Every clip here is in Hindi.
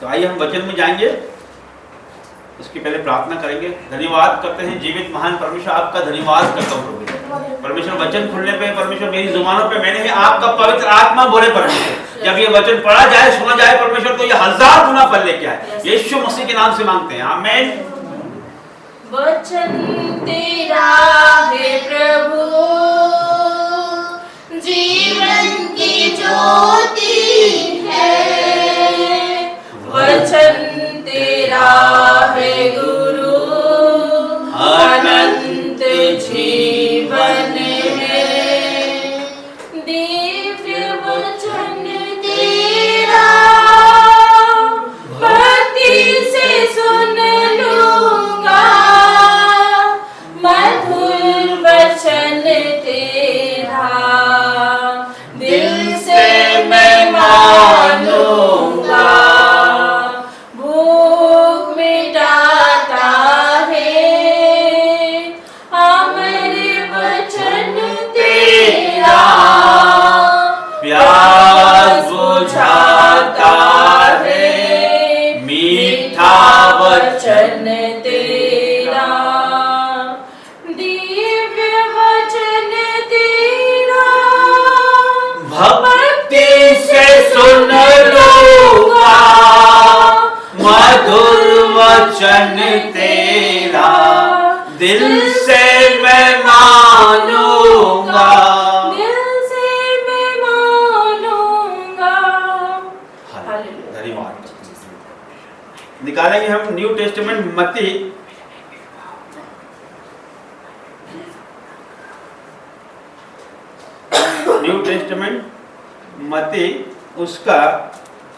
तो आइए हम वचन में जाएंगे, उसके पहले प्रार्थना करेंगे। धन्यवाद करते हैं जीवित महान परमेश्वर, आपका धन्यवाद करता हूँ प्रभु। परमेश्वर वचन खुलने पे परमेश्वर मेरी जुबानों पे मैंने आपका पवित्र आत्मा बोले परमेश्वर, जब ये वचन पढ़ा जाए सुना जाए परमेश्वर तो ये 1000 गुना फल लेके आए। यीशु मसीह के नाम से मांगते हैं, आमीन। वचन तेरा है प्रभु, जीवन की ज्योति है। वचन तेरा है गुरु, अनंत जीवन है। दिव्य वचन तेरा भक्ति से सुन लूंगा, मधुर वचन तेरा दिल से मैं मानूंगा। भूख मिटाता है अमर वचन तेरा, प्यास बुझाता है मीठा वचन तेरा। दिव्य वचन तेरा भक्ति से सुन लूंगा, मधुर वचन तेरा दिल से मैं मानूंगा, दिल से मैं मानूंगा। धन्यवाद। निकालेंगे हम न्यू टेस्टामेंट मत्ती न्यू टेस्टामेंट मत्ती उसका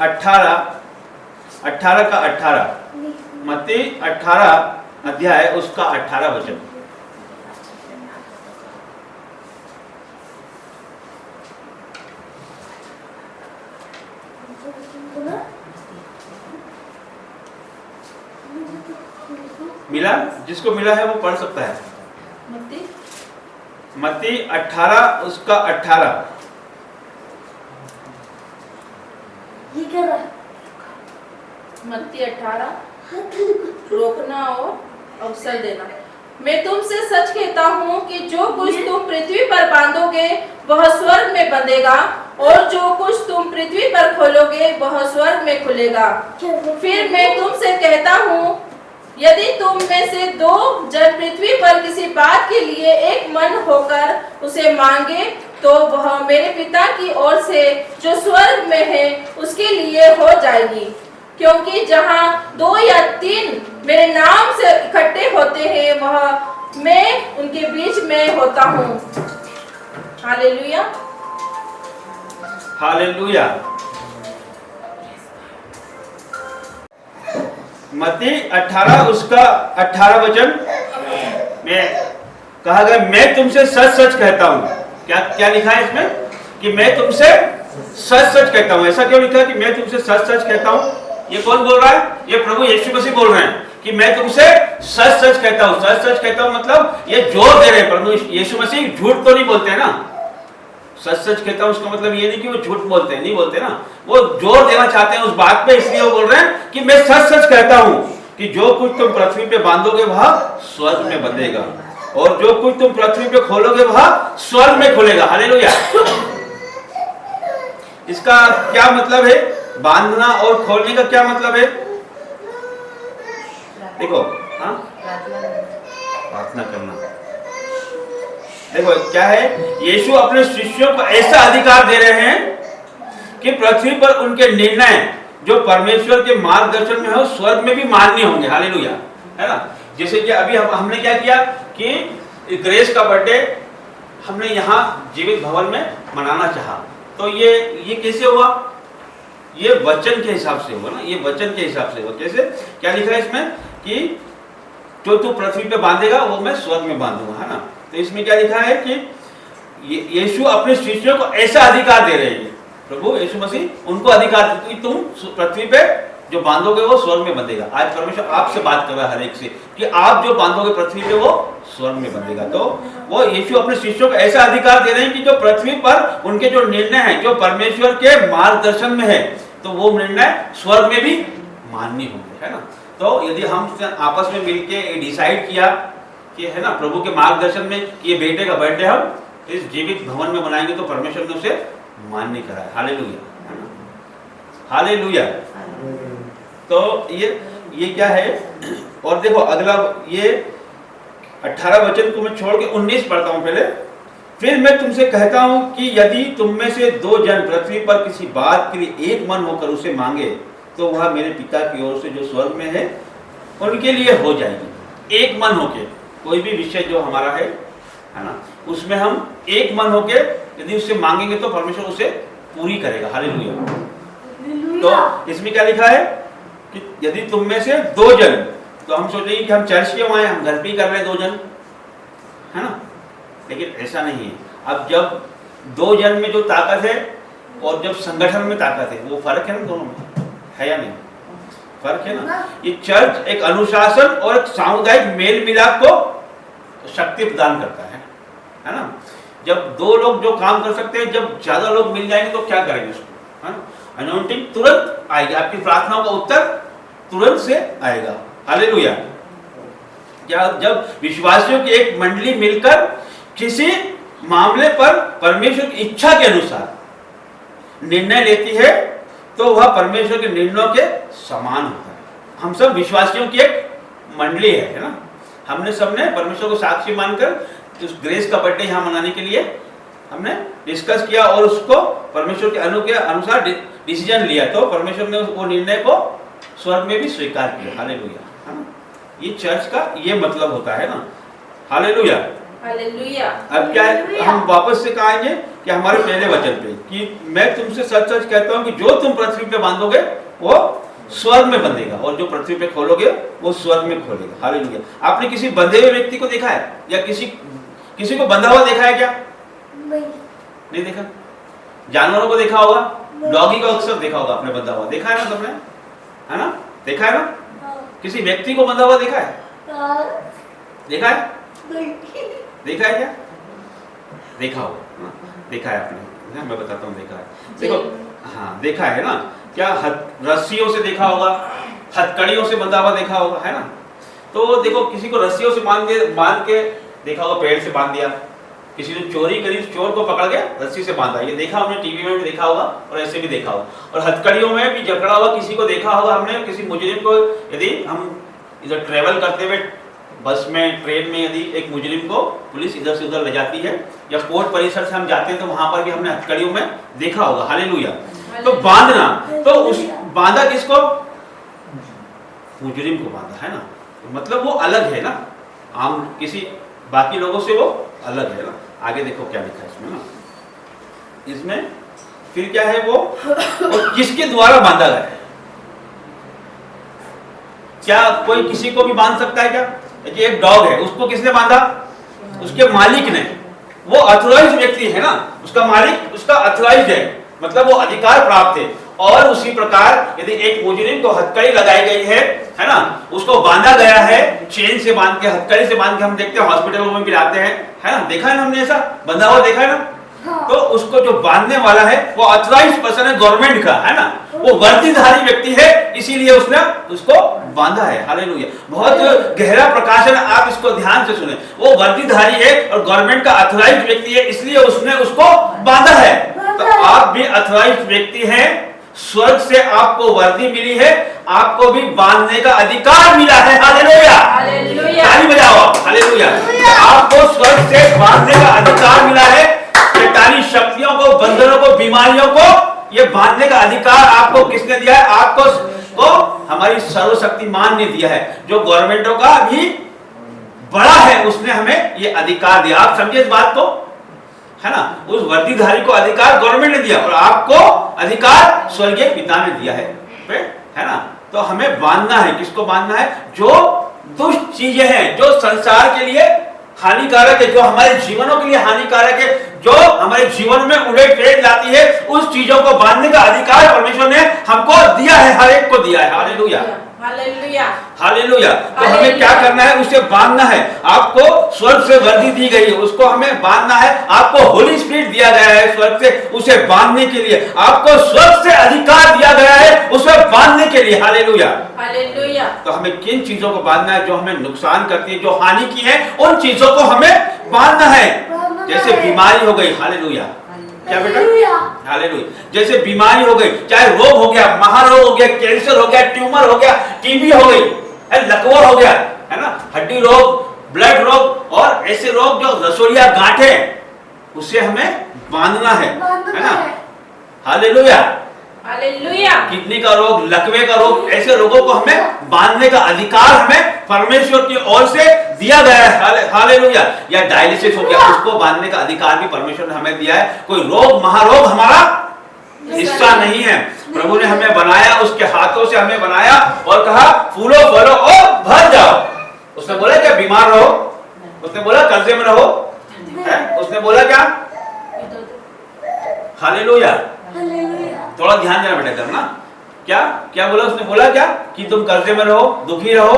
18 का 18, मत्ती 18 अध्याय उसका 18 वचन। मिला? जिसको मिला है वो पढ़ सकता है। मत्ती 18 उसका 18। मत्ती 18, रोकना और अवसर देना। मैं तुमसे सच कहता हूँ कि जो कुछ तुम पृथ्वी पर बांधोगे वह स्वर्ग में बंधेगा, और जो कुछ तुम पृथ्वी पर खोलोगे वह स्वर्ग में खुलेगा। फिर मैं तुमसे कहता हूँ, यदि तुम में से 2 जन पृथ्वी पर किसी बात के लिए एक मन होकर उसे मांगे तो वह मेरे पिता की ओर से जो स्वर्ग में है उसके लिए हो जाएगी। क्योंकि जहाँ 2 या 3 मेरे नाम से इकट्ठे होते हैं वह मैं उनके बीच में होता हूँ। Hallelujah, hallelujah. मत्ती 18 उसका 18 वचन में कहा गया, मैं तुमसे सच सच कहता हूँ। क्या क्या लिखा है इसमें? कि मैं तुमसे सच सच कहता हूँ। ऐसा क्यों लिखा है कि मैं तुमसे सच सच कहता हूँ? ये कौन बोल रहा है? ये प्रभु यीशु मसीह बोल रहे हैं कि मैं तुमसे सच सच कहता हूँ। सच सच कहता हूँ मतलब ये जोर दे रहे हैं। प्रभु यीशु मसीह झूठ तो नहीं बोलते हैं ना। सच सच कहता हूँ उसका मतलब ये नहीं कि वो झूठ बोलते हैं, नहीं बोलते ना, वो जोर देना चाहते हैं उस बात पे, इसलिए वो बोल रहे हैं कि मैं सच सच कहता हूँ कि जो कुछ तुम पृथ्वी पे बांधोगे वह स्वर्ग में बंधेगा, और जो कुछ तुम पृथ्वी पे खोलोगे वह स्वर्ग में खुलेगा। हालेलुया। इसका क्या मतलब है? बांधना और खोलने का क्या मतलब है? देखो, हाँ, प्रार्थना करना। देखो क्या है, यीशु अपने शिष्यों को ऐसा अधिकार दे रहे हैं कि पृथ्वी पर उनके निर्णय जो परमेश्वर के मार्गदर्शन में हो स्वर्ग में भी मान्य होंगे। हालेलुया, है ना। जैसे कि अभी हमने क्या किया कि ग्रेस का बर्थडे हमने यहाँ जीवित भवन में मनाना चाहा, तो ये कैसे हुआ? ये वचन के हिसाब से हुआ ना, ये वचन के हिसाब से हुआ। कैसे? क्या लिखा है इसमें कि जो तू पृथ्वी पे बांधेगा वो मैं स्वर्ग में बांधूंगा, है ना। तो इसमें क्या लिखा है कि यीशु अपने शिष्यों को ऐसा अधिकार दे रहे हैं, प्रभु यीशु मसीह उनको अधिकार देते कि तुम पृथ्वी पे जो बांधोगे वो स्वर्ग में बंधेगा। आज परमेश्वर आपसे बात कर रहा है हर एक से कि आप जो बांधोगे पृथ्वी पे वो स्वर्ग में बंधेगा। तो वो यीशु अपने शिष्यों को ऐसा अधिकार दे रहे हैं कि जो पृथ्वी पर उनके जो निर्णय है जो परमेश्वर के मार्गदर्शन में है, तो वो निर्णय स्वर्ग में भी माननी होंगी, है ना। तो यदि हम आपस में मिलके डिसाइड किया कि है ना प्रभु के मार्गदर्शन में कि ये बेटे का बर्थडे हम इस जीवित भवन में मनाएंगे, तो परमेश्वर ने उसे मान्य करा है। हालेलुया, है ना, हालेलुया। तो ये क्या है, और देखो अगला ये 18 वचन को मैं छोड़ के 19 पढ़ता हूं पहले। फिर मैं तुमसे कहता हूं कि यदि तुम में से 2 जन पृथ्वी पर किसी बात के लिए एक मन होकर उसे मांगे, तो वह मेरे पिता की ओर से जो स्वर्ग में है उनके लिए हो जाएगी। एक मन होके कोई भी विषय जो हमारा है ना, उसमें हम एक मन होके यदि उससे मांगेंगे तो परमेश्वर उसे पूरी करेगा। हालेलुया। तो इसमें क्या लिखा है कि यदि तुम में से 2 जन, तो हम सोचेंगे कि हम चर्च क्यों आए, हम घर पे ही कर रहे हैं 2 जन, है ना, लेकिन ऐसा नहीं है। अब जब 2 जन में जो ताकत है और जब संगठन में ताकत है, वो फर्क है ना, दोनों में है या नहीं, फर्क है ना। ये चर्च एक अनुशासन और एक सामुदायिक मेल मिलाप को शक्ति प्रदान करता है ना। जब 2 लोग जो काम कर सकते हैं, जब ज्यादा लोग मिल जाएंगे तो क्या करेंगे उसको, है ना, अनॉइंटिंग तुरंत आएगी, आपकी प्रार्थनाओं का उत्तर तुरंत से आएगा। हालेलुया। क्या जब विश्वासियों की एक मंडली मिलकर किसी मामले पर परमेश्वर की इच्छा के अनुसार निर्णय लेती है, तो वह परमेश्वर के निर्णयों के समान होता है। हम सब विश्वासियों की एक मंडली है ना। हमने सबने परमेश्वर को साक्षी मानकर उस ग्रेस का बर्थडे यहाँ मनाने के लिए हमने डिस्कस किया और उसको परमेश्वर के अनुसार डिसीजन लिया, तो परमेश्वर ने वो निर्णय को स्वर्ग में भी स्वीकार किया। हालेलुया, है ना। ये चर्च का ये मतलब होता है ना। Hallelujah, hallelujah. अब क्या है, हम वापस से कहेंगे कि हमारे पहले वचन पे कि मैं तुमसे सच सच कहता हूँ कि जो तुम पृथ्वी पे बांधोगे वो स्वर्ग में बंधेगा, और जो पृथ्वी पे खोलोगे वो स्वर्ग में खोलेगा। हालेलुया। आपने किसी बंधे हुए व्यक्ति को देखा है या किसी को बंधा हुआ देखा है क्या? नहीं देखा। जानवरों को देखा होगा, डॉगी को अक्सर देखा होगा आपने बंधा हुआ, देखा है ना सबने, है ना, देखा है ना। किसी व्यक्ति को बंधा हुआ देखा है? देखा है? देखा है क्या? देखा होगा, देखा है आपने, मैं बताता हूँ, देखा है। देखो, हाँ देखा है ना। क्या रस्सियों से देखा होगा, हथकड़ियों से बंधा हुआ देखा होगा, है ना। तो देखो, किसी को रस्सियों से बांध के देखा होगा, पेड़ से बांध दिया। किसी ने चोरी करी, चोर को पकड़ के रस्सी से बांधा, ये देखा हमने, टीवी में भी देखा होगा और ऐसे भी देखा होगा। और हथकड़ियों में भी जकड़ा हुआ किसी को देखा होगा हमने। किसी मुजरिम को, यदि हम इधर ट्रेवल करते हुए बस में, ट्रेन में, यदि एक मुजरिम को पुलिस इधर से उधर ले जाती है, या कोर्ट परिसर से हम जाते हैं, तो वहां पर भी हमने हथकड़ियों में देखा होगा। हालेलुया। तो बांधना, तो उस बांधा किसको? मुजरिम को बांधा, है ना। तो मतलब वो अलग है ना, आम किसी बाकी लोगों से वो अलग है ना। आगे देखो क्या लिखा है इसमें ना, इसमें फिर क्या है, वो किसके द्वारा बांधा गया है। क्या कोई किसी को भी बांध सकता है क्या? ये एक डॉग है, उसको किसने बांधा? उसके मालिक ने। वो अथॉराइज्ड व्यक्ति है ना, उसका मालिक उसका अथॉराइज्ड है, मतलब वो अधिकार प्राप्त है। और उसी प्रकार यदि एक मुजरिम को हथकड़ी लगाई गई है ना, उसको बांधा गया है, चेन से बांध के, हथकड़ी से बांध के, हम देखते हैं हॉस्पिटलों में भी लाते हैं, है ना, देखा है ना हमने, ऐसा बंधा हुआ देखा है ना। हाँ। तो उसको जो बांधने वाला है वो अथॉराइज्ड पर्सन है, गवर्नमेंट का, है ना, वो वर्दीधारी व्यक्ति है, इसीलिए उसने उसको बांधा है। हालेलुया। बहुत गहरा प्रकाशन, आप इसको ध्यान से सुने। वो वर्दीधारी है और गवर्नमेंट का अथॉराइज्ड व्यक्ति है, इसलिए उसने उसको बांधा है। तो आप भी अथॉराइज्ड व्यक्ति हैं, स्वर्ग से आपको वर्दी मिली है, आपको भी बांधने का अधिकार मिला है। हालेलुया, हालेलुया, ताली बजाओ, हालेलुया। आपको स्वर्ग से बांधने का अधिकार मिला है। शैतानी शक्तियों को, बंधनों को, बीमारियों को ये बांधने का अधिकार आपको किसने दिया है? आपको हमारी सर्वशक्तिमान ने दिया है, जो गवर्नमेंटों का भी बड़ा है, उसने हमें ये अधिकार दिया। आप समझिए इस बात को, है ना। उस वर्दीधारी को अधिकार गवर्नमेंट ने दिया और आपको अधिकार स्वर्गीय पिता ने दिया है ना। तो हमें बांधना है, किसको बांधना है? जो दुष्ट चीजें हैं, जो संसार के लिए हानिकारक है, जो हमारे जीवनों के लिए हानिकारक है, जो हमारे जीवन में उड़े फेर लाती है, उस चीजों को बांधने का अधिकार परमेश्वर ने हमको दिया है, हर एक को दिया है। Hallelujah, hallelujah, hallelujah. तो हमें क्या करना है? उसे बांधना है। आपको स्वर्ग से वर्दी दी गई है, उसको हमें बांधना है। आपको होली स्पिरिट दिया गया है स्वर्ग से, उसे बांधने के लिए। आपको स्वर्ग से अधिकार दिया गया है, उसे बांधने के लिए। हालेलुया। हालेलुया। तो हमें किन चीजों को बांधना है जो हमें नुकसान करती है, जो हानि की है, उन चीजों को हमें बांधना है। जैसे बीमारी हो गई, हालेलुया, क्या बेटा, हालेलुया, जैसे बीमारी हो गई, चाहे रोग हो गया, महारोग हो गया, कैंसर हो गया, ट्यूमर हो गया, टीबी हो गई, लकवा हो गया, है ना, हड्डी रोग, ब्लड रोग और ऐसे रोग जो रसोलिया गांठे, उसे हमें बांधना है ना। हालेलुया। हालेलुया। किडनी का रोग, लकवे का रोग, ऐसे रोगों को हमें बांधने का अधिकार हमें परमेश्वर की ओर से दिया गया है। हालेलुया। या डायलिसिस हो गया, उसको बांधने का अधिकार भी परमेश्वर ने हमें दिया है। कोई रोग महारोग हमारा हिस्सा नहीं है। प्रभु ने हमें बनाया, उसके हाथों से हमें बनाया और कहा फूलो फलो और भर जाओ। उसने बोला क्या बीमार रहो, उसने बोला कर्जे में रहो, उसने बोला क्या, हालेलुया, थोड़ा ध्यान देना बेटा करना, क्या क्या बोला उसने, बोला क्या कि तुम कर्जे में रहो, दुखी रहो,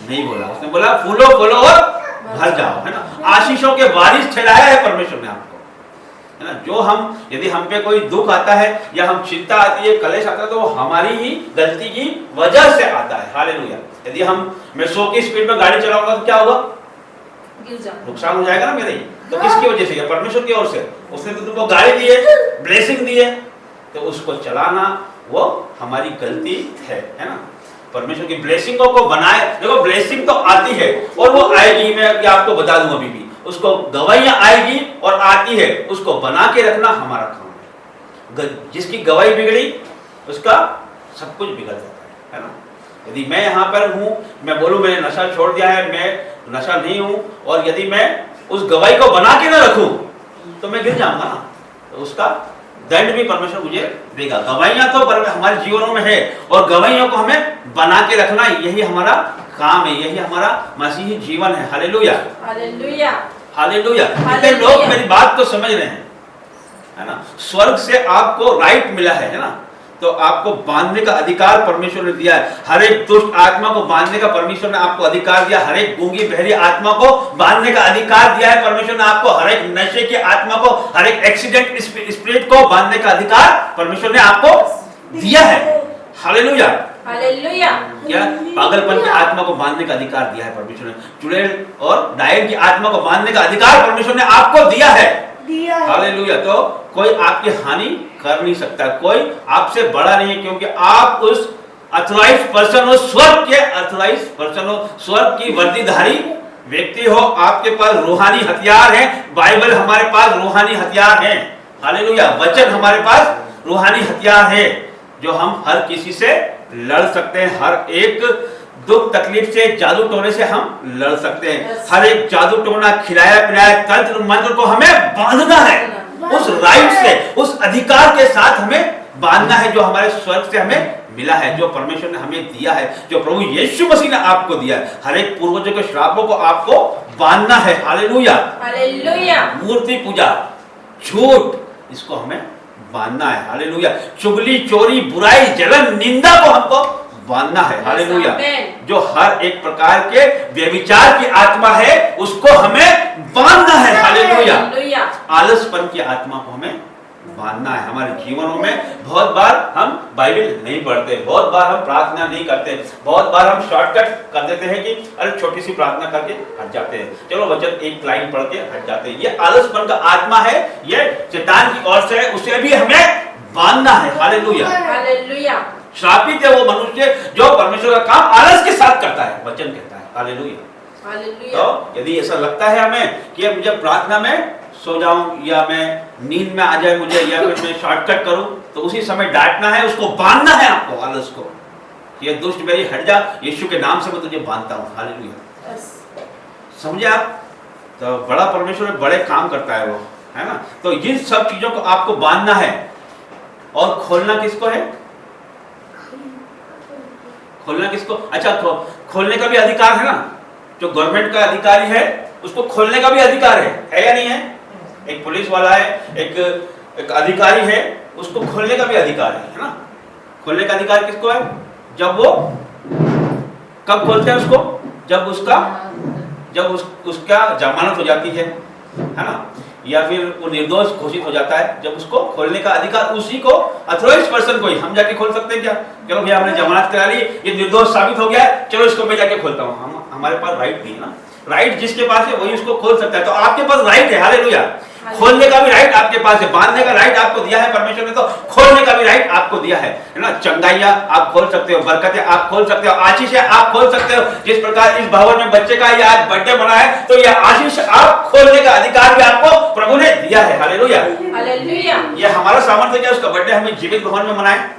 नहीं बोला। उसने बोला फूलो फूलो और भर जाओ, है ना। आशीषों के वारिस ठहराया है परमेश्वर ने आपको, है ना। जो हम, यदि हम पे कोई दुख आता है या हम चिंता आती है, कलेश आता है, तो वो हमारी ही गलती की वजह से आता है। हालेलुया। यदि मैं 100 की स्पीड में गाड़ी चलाऊंगा तो क्या होगा, नुकसान हो जाएगा ना मेरे ही। तो किसकी वजह से, परमेश्वर की ओर से। उसने तो तुमको गाड़ी दी है, ब्लेसिंग दी है, तो उसको चलाना वो हमारी गलती है ना। परमेश्वर की ब्लेसिंगों को बनाए, देखो ब्लेसिंग तो आती है और वो आएगी, मैं आपको बता दूं अभी भी, उसको गवाहियां आएगी और आती है, उसको बना के रखना हमारा काम है। जिसकी गवाही बिगड़ी उसका सब कुछ बिगड़ जाता है ना। यदि मैं यहाँ पर हूँ, मैं बोलूँ मैंने नशा छोड़ दिया है, मैं नशा नहीं हूँ, और यदि मैं उस गवाही को बना के ना रखूं तो मैं गिर जाऊंगा ना, तो उसका दंड भी परमेश्वर मुझे देगा। गवाहियां तो हमारे जीवनों में है और गवाहियों को हमें बना के रखना, यही हमारा काम है, यही हमारा मसीही जीवन है। Hallelujah, hallelujah, hallelujah. कितने लोग मेरी बात को समझ रहे हैं, है ना। स्वर्ग से आपको राइट मिला है ना, तो आपको बांधने का अधिकार परमेश्वर ने दिया है। हर एक दुष्ट आत्मा को बांधने का परमेश्वर ने आपको अधिकार दिया। हर एक गूंगी बहरी आत्मा को बांधने का अधिकार दिया है परमेश्वर ने आपको। हर एक नशे की आत्मा को, हर एक एक्सीडेंट स्पिरिट को बांधने का अधिकार परमेश्वर ने आपको दिया है। Hallelujah, hallelujah. क्या पागलपन की आत्मा को बांधने का अधिकार दिया है परमेश्वर ने। चुड़ैल और डायन की आत्मा को बांधने का अधिकार परमेश्वर ने आपको दिया है। हालेलुया। तो कोई आपकी हानि कर नहीं सकता, कोई आपसे बड़ा नहीं है, क्योंकि आप उस अथॉराइज्ड पर्सन हो, स्वर्ग के अथॉराइज्ड पर्सन हो, स्वर्ग की वर्दीधारी व्यक्ति हो। आपके पास रूहानी हथियार हैं, बाइबल हमारे पास रूहानी हथियार हैं। हालेलुया। वचन हमारे पास रूहानी हथियार है जो हम हर किसी से लड़ सकते हैं। हर एक दुख तकलीफ से, जादू टोने से हम लड़ सकते हैं। हर एक जादू टोना, खिलाया पिलाया तंत्र मंत्र को हमें बांधना है, उस राइट से, उस अधिकार के साथ हमें बांधना है जो हमारे स्वर्ग से हमें मिला है, जो परमेश्वर ने हमें दिया है, जो प्रभु यीशु मसीह ने आपको दिया है। हर एक पूर्वजों के श्रापों को आपको बांधना है। Hallelujah, hallelujah. मूर्ति पूजा, झूठ, इसको हमें बांधना है। हालेलुया। चुगली, चोरी, बुराई, जलन, निंदा को हमको बांधना है। हालेलुया। जो हर एक प्रकार के व्यभिचार की आत्मा है उसको हमें बांधना है। हालेलुया। आलसपन की आत्मा को हमें बांधना है। हमारे जीवनों में बहुत बार हम बाइबल नहीं पढ़ते, बहुत बार हम प्रार्थना नहीं करते, बहुत बार हम शॉर्टकट कर देते हैं कि अरे छोटी सी प्रार्थना करके हट जाते हैं, चलो वचन एक लाइन पढ़ के हट जाते हैं। ये आलसपन का आत्मा है, ये शैतान की ओर से है, उसे भी हमें बांधना है। Hallelujah, hallelujah. श्रापित है वो मनुष्य जो परमेश्वर का काम आलस के साथ करता है, वचन कहता है। Hallelujah, hallelujah. तो यदि ऐसा लगता है हमें कि अब मुझे प्रार्थना में सो जाऊं या मैं नींद में आ जाए मुझे, या फिर मैं शॉर्टकट करूं, तो उसी समय डांटना है, उसको बांधना है आपको, आलस को। ये दुष्ट मेरी हट जा, यीशु के नाम से मैं तुझे बांधता हूं। हालेलुया, समझे आप। तो बड़ा परमेश्वर बड़े काम करता है वो, है ना। तो ये सब चीजों को आपको बांधना है। और खोलना किसको है, खोलना किसको, अच्छा खोलने का भी अधिकार है ना। जो गवर्नमेंट का अधिकारी है उसको खोलने का भी अधिकार है या नहीं है। एक पुलिस वाला है, एक अधिकारी है, उसको खोलने का भी अधिकार है ना। खोलने का अधिकार किसको है, जब वो कब खोलते हैं उसको, जब उसका जमानत हो जाती है ना। या फिर वो निर्दोष घोषित हो जाता है, जब उसको खोलने का अधिकार उसी को अथॉराइज्ड पर्सन को ही, हम जाके खोल सकते हैं क्या? चलो भैया हमने जमानत करा ली, ये निर्दोष साबित हो गया है, चलो इसको मैं जाके खोलता हूँ। हमारे पास राइट नहीं है ना। राइट जिसके पास है वही उसको खोल सकता है। तो आपके पास राइट है, हालेलुया। खोलने का भी राइट आपके पास है, बांधने का राइट आपको दिया है परमेश्वर ने, तो खोलने का भी राइट आपको दिया है ना। चंगाइयां आप खोल सकते हो, बरकतें आप खोल सकते हो, आशीष आप खोल सकते हो। जिस प्रकार इस भवन में बच्चे का ये आज बर्थडे मना है, तो ये आशीष आप खोलने का अधिकार भी आपको प्रभु ने दिया है, हालेलुया। ये हमारा सामर्थ्य क्या? उसका बर्थडे हमें जीवित भवन में मनाए,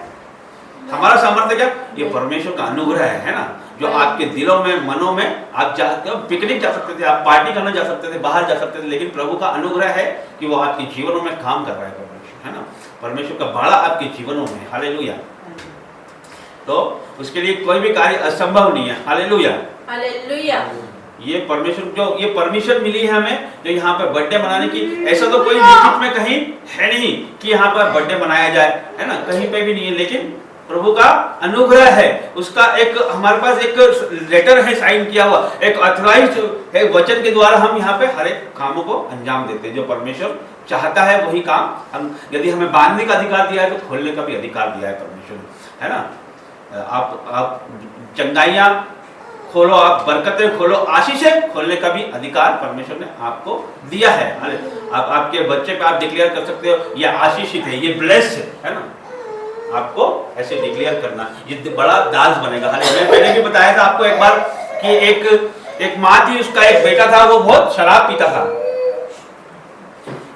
हमारा सामर्थ्य क्या? ये परमेश्वर का अनुग्रह है ना, जो आपके दिलों में, मनों में, आप पिकनिक जा सकते थे, आप पार्टी करने जा सकते थे, बाहर जा सकते थे, लेकिन प्रभु का अनुग्रह है कि वो आपके जीवनों में काम कर रहा है परमेश्वर, है ना। परमेश्वर का बाड़ा आपके जीवनों में, हालेलुया। तो उसके लिए कोई भी कार्य असंभव नहीं है, हालेलुया, हालेलुया। ये परमेश्वर जो ये परमिशन मिली है हमें, जो यहाँ पे बर्थडे मनाने की, ऐसा तो कोई लिखित में कहीं है नहीं कि यहाँ पर बर्थडे मनाया जाए, है ना, कहीं पे भी नहीं है। लेकिन प्रभु का अनुग्रह है, उसका एक हमारे पास एक लेटर है साइन किया हुआ, एक ऑथराइज्ड है, वचन के द्वारा हम यहाँ पे हर एक कामों को अंजाम देते हैं। जो परमेश्वर चाहता है वही काम हम, यदि हमें बांधने का अधिकार दिया है तो खोलने का भी अधिकार दिया है परमेश्वर ने, है ना। आप चंगाइयां खोलो, आप बरकतें खोलो, आशीषें खोलने का भी अधिकार परमेश्वर ने आपको दिया है। आप आपके बच्चे पे आप डिक्लेयर कर सकते हो ये आशीषित है, ये ब्लेस्ड है ना, आपको ऐसे डिक्लेयर करना, ये बड़ा दास बनेगा। मैं पहले भी बताया था आपको एक बार कि एक माँ थी, उसका एक बेटा था, वो बहुत शराब पीता था।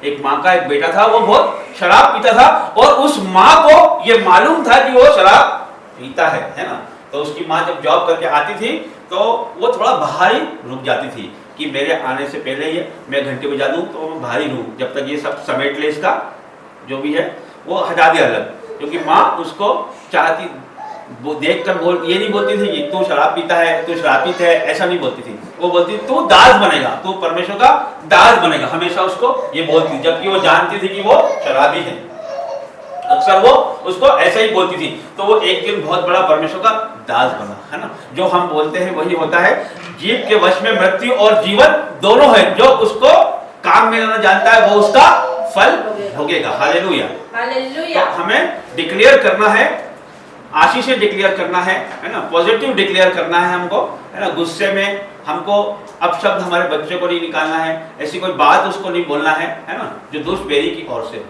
एक माँ का एक बेटा था, वो बहुत शराब पीता था, और उस माँ को ये मालूम था कि वो शराब पीता है ना। तो उसकी माँ जब जॉब करके आती थी तो वो थोड़ा बाहर ही रुक जाती थी कि मेरे आने से पहले ये मैं घंटे बजा दूं तो मैं बाहर ही रहूं, जब तक ये सब समेट ले, इसका जो भी है वो हटा दे अलग। क्योंकि माँ उसको चाहती, वो देख कर ये नहीं बोलती थी कि तू शराब पीता है, तू शराबित है, ऐसा नहीं बोलती थी। वो बोलती तू दास बनेगा, तू परमेश्वर का दास बनेगा, हमेशा उसको ये बोलती, जबकि वो जानती थी कि वो शराबी है। अक्सर वो उसको ऐसा ही बोलती थी। तो वो एक दिन बहुत बड़ा परमेश्वर का दास बना, है ना। जो हम बोलते हैं वही होता है। जीव के वश में मृत्यु और जीवन दोनों है, जो उसको काम में लाना जानता है वो उसका फल भोगेगा, हालेलुया, हालेलुया। तो हमें डिक्लेयर करना है, आशीष डिक्लेयर करना है ना, पॉजिटिव डिक्लेयर करना है हमको, है ना। गुस्से में हमको अपशब्द हमारे बच्चे को नहीं निकालना है, ऐसी कोई बात उसको नहीं बोलना है ना, जो दुष्पेरी की ओर से।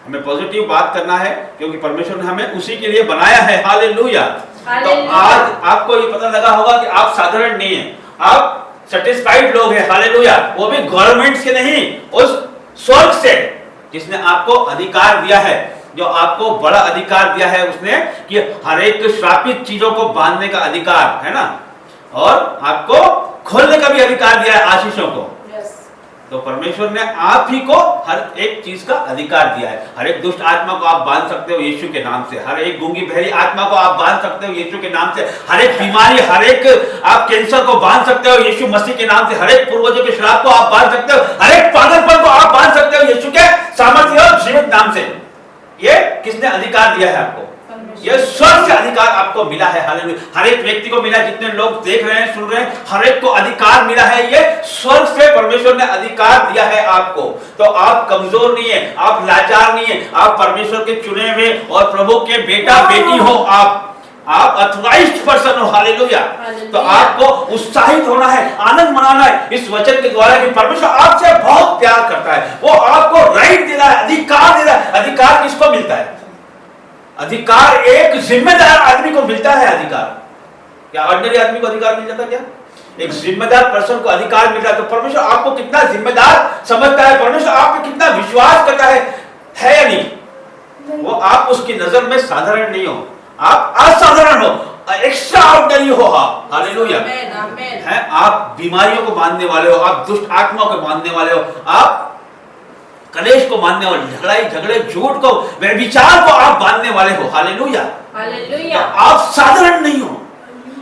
हमें पॉजिटिव बात करना है, क्योंकि परमेश्वर ने हमें उसी के लिए बनाया है, हालेलुया। तो आज आपको ये पता लगा होगा कि आप साधारण नहीं हैं, आप सैटिस्फाइड लोग हैं, हालेलुया। वो भी गवर्नमेंट से नहीं, उस स्वर्ग से जिसने आपको अधिकार दिया है, जो आपको बड़ा अधिकार दिया है उसने, कि हर एक श्रापित चीजों को बांधने का अधिकार है ना, और आपको खोलने का भी अधिकार दिया है आशीषों को। तो परमेश्वर ने आप ही को हर एक चीज का अधिकार दिया है। हर एक दुष्ट आत्मा को आप बांध सकते हो यीशु के नाम से, हर एक गूंगी बहरी आत्मा को आप बांध सकते हो यीशु के नाम से, हर एक बीमारी, हर एक आप कैंसर को बांध सकते हो यीशु मसीह के नाम से, हर एक पूर्वजों के श्राप को आप बांध सकते हो, हर एक पागलपन को आप बांध सकते हो यीशु के सामर्थ्य और जीवित नाम से। ये किसने अधिकार दिया है आपको? ये स्वर्ग से अधिकार आपको मिला है, हालेलुया। हर एक व्यक्ति को मिला, जितने लोग देख रहे हैं, सुन रहे हैं, हर एक को अधिकार मिला है। ये स्वर्ग से परमेश्वर ने अधिकार दिया है आपको। तो आप कमजोर नहीं है, आप लाचार नहीं है, आप परमेश्वर के चुने हुए और प्रभु के बेटा बेटी हो, आप अथॉराइज्ड पर्सन हो, हालेलुया। तो आपको उत्साहित होना है, आनंद मनाना है इस वचन के द्वारा कि परमेश्वर आपसे बहुत प्यार करता है, वो आपको राइट दे रहा है, अधिकार दे रहा है। अधिकार किसको मिलता है? अधिकार एक जिम्मेदार आदमी को मिलता है। अधिकार क्या ऑर्डिनरी आदमी को अधिकार मिल जाता? क्या एक जिम्मेदार पर्सन को अधिकार मिल रहा है। तो परमेश्वर आपको कितना जिम्मेदार समझता है, परमेश्वर आप पे कितना विश्वास करता है या नहीं? वो आप उसकी नजर में साधारण नहीं हो, आप असाधारण हो, एक्स्ट्रा ऑर्डिनरी हो, हालेलुया। है आप बीमारियों को मानने वाले हो, आप दुष्ट आत्माओं को मानने वाले हो, आप कलेश को मानने वाले, झगड़े झूठ को, व्यभिचार को आप बांधने वाले हो, हालेलुया, हालेलुया। आप साधारण नहीं हो,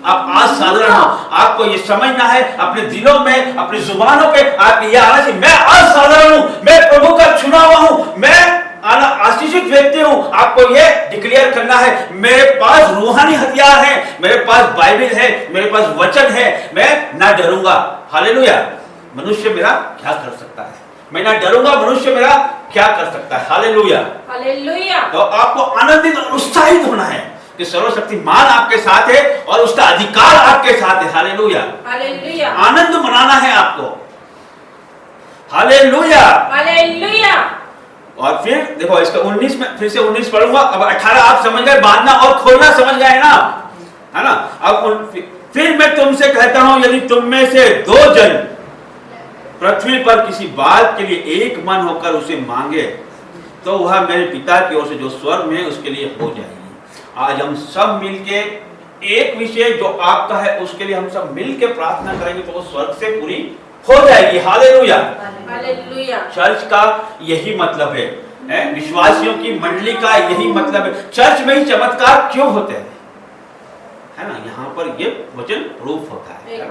आप असाधारण हो। आपको ये समझना है, अपने दिलों में, अपनी जुबानों पे आप ये आना चाहिए, मैं असाधारण हूं, मैं प्रभु का चुना हुआ हूं, मैं आशीषित व्यक्ति हूं। आपको ये डिक्लेयर करना है, मेरे पास रूहानी हथियार है, मेरे पास बाइबल है, मेरे पास वचन है, मैं ना डरूंगा, हालेलुया। मनुष्य मेरा क्या कर सकता है? मैं ना डरूंगा, मनुष्य मेरा क्या कर सकता है। हालेलुया। हालेलुया। तो आपको आनंदित और उत्साहित होना है कि सर्वशक्तिमान आपके साथ है और उसका अधिकार आपके साथ है। हालेलुया। हालेलुया। आनंद मनाना है आपको। हालेलुया। हालेलुया। और फिर देखो इसका 19 में फिर से 19 पढ़ूंगा। अब 18 आप समझ गए, बांधना और खोलना समझ गए ना, है ना। अब फिर मैं तुमसे कहता हूं, यदि तुम में से 2 जन पृथ्वी पर किसी बात के लिए एक मन होकर उसे मांगे तो वह मेरे पिता की ओर से जो स्वर्ग में उसके लिए हो जाएगी। आज हम सब मिलके एक विषय जो आपका है उसके लिए हम सब मिलके प्रार्थना करेंगे तो वो स्वर्ग से पूरी हो जाएगी। हालेलुया। हालेलुया। चर्च का यही मतलब है, विश्वासियों की मंडली का यही मतलब है। चर्च में ही चमत्कार क्यों होते हैं, है ना। यहाँ पर ये वचन प्रूफ होता है।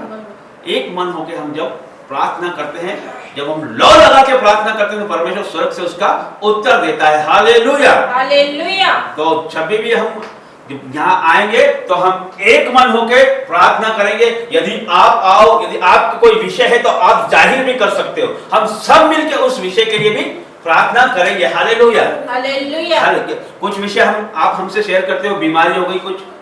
एक मन होके हम जब प्रार्थना करते हैं, जब हम लौ लगा के प्रार्थना करते हैं तो परमेश्वर स्वर्ग से उसका उत्तर देता है। हालेलुया। हालेलुया। तो जब भी हम यहाँ आएंगे तो हम एक मन होके प्रार्थना करेंगे। यदि आप आओ, यदि आपका कोई विषय है तो आप जाहिर भी कर सकते हो। हम सब मिलके उस विषय के लिए भी प्रार्थना करेंगे। हालेलुया। हालेलुया। कुछ विषय आप हमसे शेयर करते हो, बीमारी हो गई,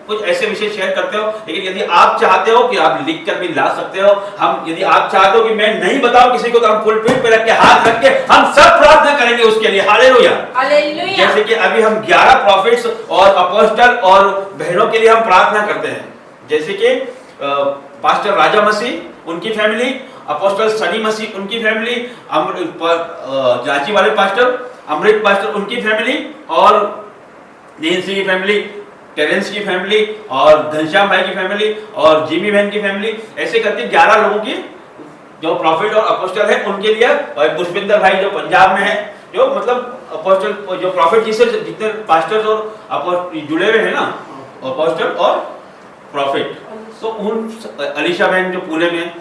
कुछ ऐसे विषय शेयर करते हो, लेकिन यदि आप चाहते हो कि आप लिख कर भी ला सकते हो। हम यदि आप चाहते हो कि मैं नहीं बताऊं किसी को तो हम पुलपिट पे रख के हाथ रख के हम सब प्रार्थना करेंगे उसके लिए। हालेलुया। हालेलुया। जैसे कि अभी हम 11 प्रॉफिट्स और अपोस्टल और बहनों के लिए हम प्रार्थना करते हैं। जैसे कि पास्टर राजा मसीह उनकी फैमिली, अपोस्टल सनी मसीह उनकी फैमिली, जांची वाले पास्टर अमृत पास्टर उनकी फैमिली, और नेंसी की फैमिली, टेरेंस की फैमिली, और घनश्याम भाई की फैमिली, और जिमी बहन की फैमिली, ऐसे करके 11 लोगों की जो प्रॉफिट और अपोस्टल है उनके लिए, और पुष्पिंदर भाई जो पंजाब में है, जो मतलब अपोस्टल जो प्रॉफिट जिससे जितने पास्टर्स और अपोस्टल जुड़े हुए हैं ना, अपोस्टल और प्रॉफिट, तो उन अलीशा बहन जो पुणे में,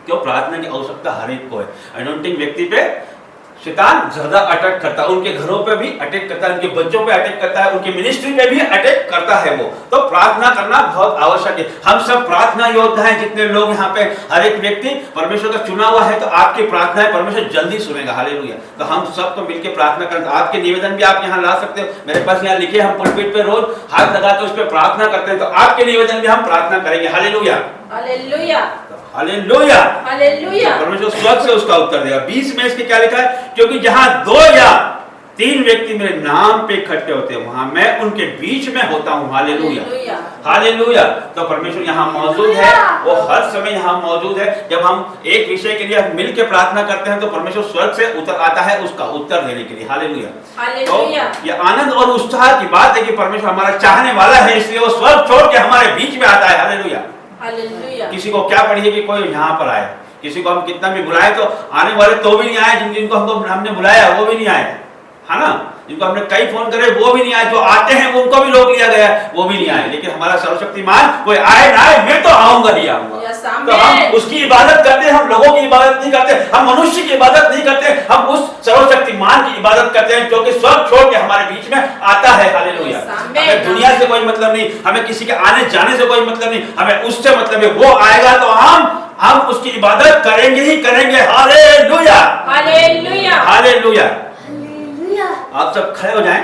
क्यों प्रार्थना की आवश्यकता हर एक को है। अनॉइंटिंग व्यक्ति पे शैतान ज्यादा अटैक करता है, उनके घरों पे भी अटैक करता है, उनके बच्चों पे अटैक करता है, उनकी मिनिस्ट्री पे भी अटैक करता है वो। तो प्रार्थना करना बहुत आवश्यक है। हम सब प्रार्थना योद्धा हैं, जितने लोग यहाँ पे, हर एक व्यक्ति परमेश्वर का चुना हुआ है, तो आपकी प्रार्थनाएं परमेश्वर जल्दी सुनेगा। हालेलुया। तो हम सबको मिलकर प्रार्थना करें। आपके निवेदन भी आप यहाँ ला सकते हो, मेरे पास यहाँ लिखे, हम पुलपिट पे रोज हाथ लगा के उस पर प्रार्थना करते हैं, तो आपके निवेदन भी हम प्रार्थना करेंगे। हालेलुया। हालेलुया। हालेलुया। हालेलुया। परमेश्वर स्वर्ग से उसका उत्तर देगा। 20 में इसके क्या लिखा है, क्योंकि जहां 2 या 3 व्यक्ति मेरे नाम पे इकट्ठे होते हैं वहां मैं उनके बीच में होता हूं। हालेलुया। हालेलुया। तो परमेश्वर यहाँ मौजूद है, वो हर समय यहाँ मौजूद है। जब हम एक विषय के लिए मिलकर प्रार्थना करते हैं तो परमेश्वर स्वर्ग से उतर आता है उसका उत्तर देने के लिए। हालेलुया। हालेलुया। तो ये आनंद और उत्साह की बात है कि परमेश्वर हमारा चाहने वाला है, इसलिए वो स्वर्ग छोड़ के हमारे बीच में आता है। हालेलुया। हालेलुया। किसी को क्या पड़ी है कि कोई यहाँ पर आए, किसी को हम कितना भी बुलाए तो आने वाले तो भी नहीं आए, जिनको हमने बुलाया वो भी नहीं आए, है ना। जिनको हमने कई फोन करे वो भी नहीं आए, जो आते हैं उनको भी रोक लिया गया वो भी नहीं आए। लेकिन हमारा सर्वशक्तिमान कोई आए ना आए, मैं तो आऊंगा ही आऊंगा। तो हम उसकी इबादत करते हैं, हम लोगों की इबादत नहीं करते, हम मनुष्य की इबादत नहीं करते, हम उस सर्वशक्तिमान की इबादत करते हैं जो कि स्वर्ग छोड़ के हमारे बीच में आता है। हालेलुया। हमें दुनिया से कोई मतलब नहीं, हमें किसी के आने जाने से कोई मतलब नहीं, हमें उससे मतलब है। वो आएगा तो हम उसकी इबादत करेंगे ही करेंगे। हालेलुया। हालेलुया। हालेलुया। आप सब खड़े हो जाएं।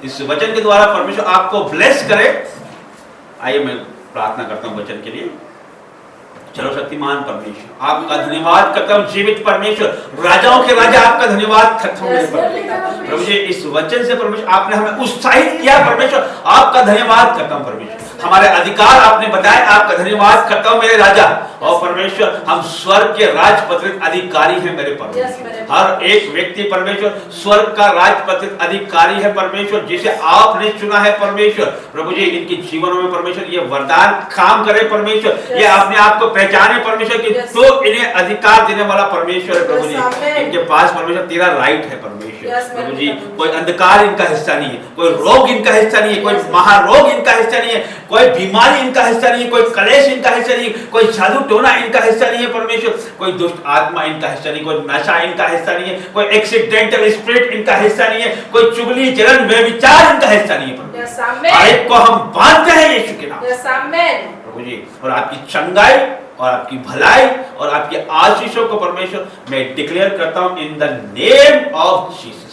इस वचन के द्वारा परमेश्वर आपको ब्लेस करे। आइए मैं प्रार्थना करता हूं वचन के लिए। सर्वशक्तिमान परमेश्वर आपका धन्यवाद करता हूं, जीवित परमेश्वर, राजाओं के राजा आपका धन्यवाद करता हूं प्रभु जी। इस वचन से परमेश्वर आपने हमें उत्साहित किया परमेश्वर, आपका धन्यवाद करता हूं परमेश्वर। हमारे अधिकार आपने बताए, आपका धन्यवाद करता हूं मेरे राजा। और परमेश्वर हम स्वर्ग के राजपत्रित अधिकारी हैं मेरे परमेश्वर। हर एक व्यक्ति परमेश्वर स्वर्ग का राजपत्रित अधिकारी है परमेश्वर, जिसे आपने चुना है परमेश्वर। प्रभु जी इनके जीवनों में परमेश्वर ये वरदान काम करे परमेश्वर, ये अपने आप को पहचाने परमेश्वर कि तो इन्हें अधिकार देने वाला परमेश्वर है प्रभु जी। इनके पास परमेश्वर तेरा राइट है परमेश्वर। प्रभु जी कोई अंधकार इनका हिस्सा नहीं है, कोई रोग इनका हिस्सा नहीं है, कोई महारोग इनका हिस्सा नहीं है, कोई बीमारी इनका हिस्सा नहीं है, कोई कलेश इनका हिस्सा नहीं है, कोई जादू टोना इनका हिस्सा नहीं है परमेश्वर, कोई दुष्ट आत्मा इनका हिस्सा नहीं, कोई नशा इनका हिस्सा नहीं है, कोई एक्सीडेंटल स्पिरिट इनका हिस्सा नहीं है, कोई चुगली जलन व्यभिचार इनका हिस्सा नहीं है परमेश्वर। को हम बांधते हैं यीशु के नाम प्रभु जी। और आपकी चंगाई और आपकी भलाई और आपके आशीषों को परमेश्वर मैं डिक्लेयर करता हूं in the name of Jesus.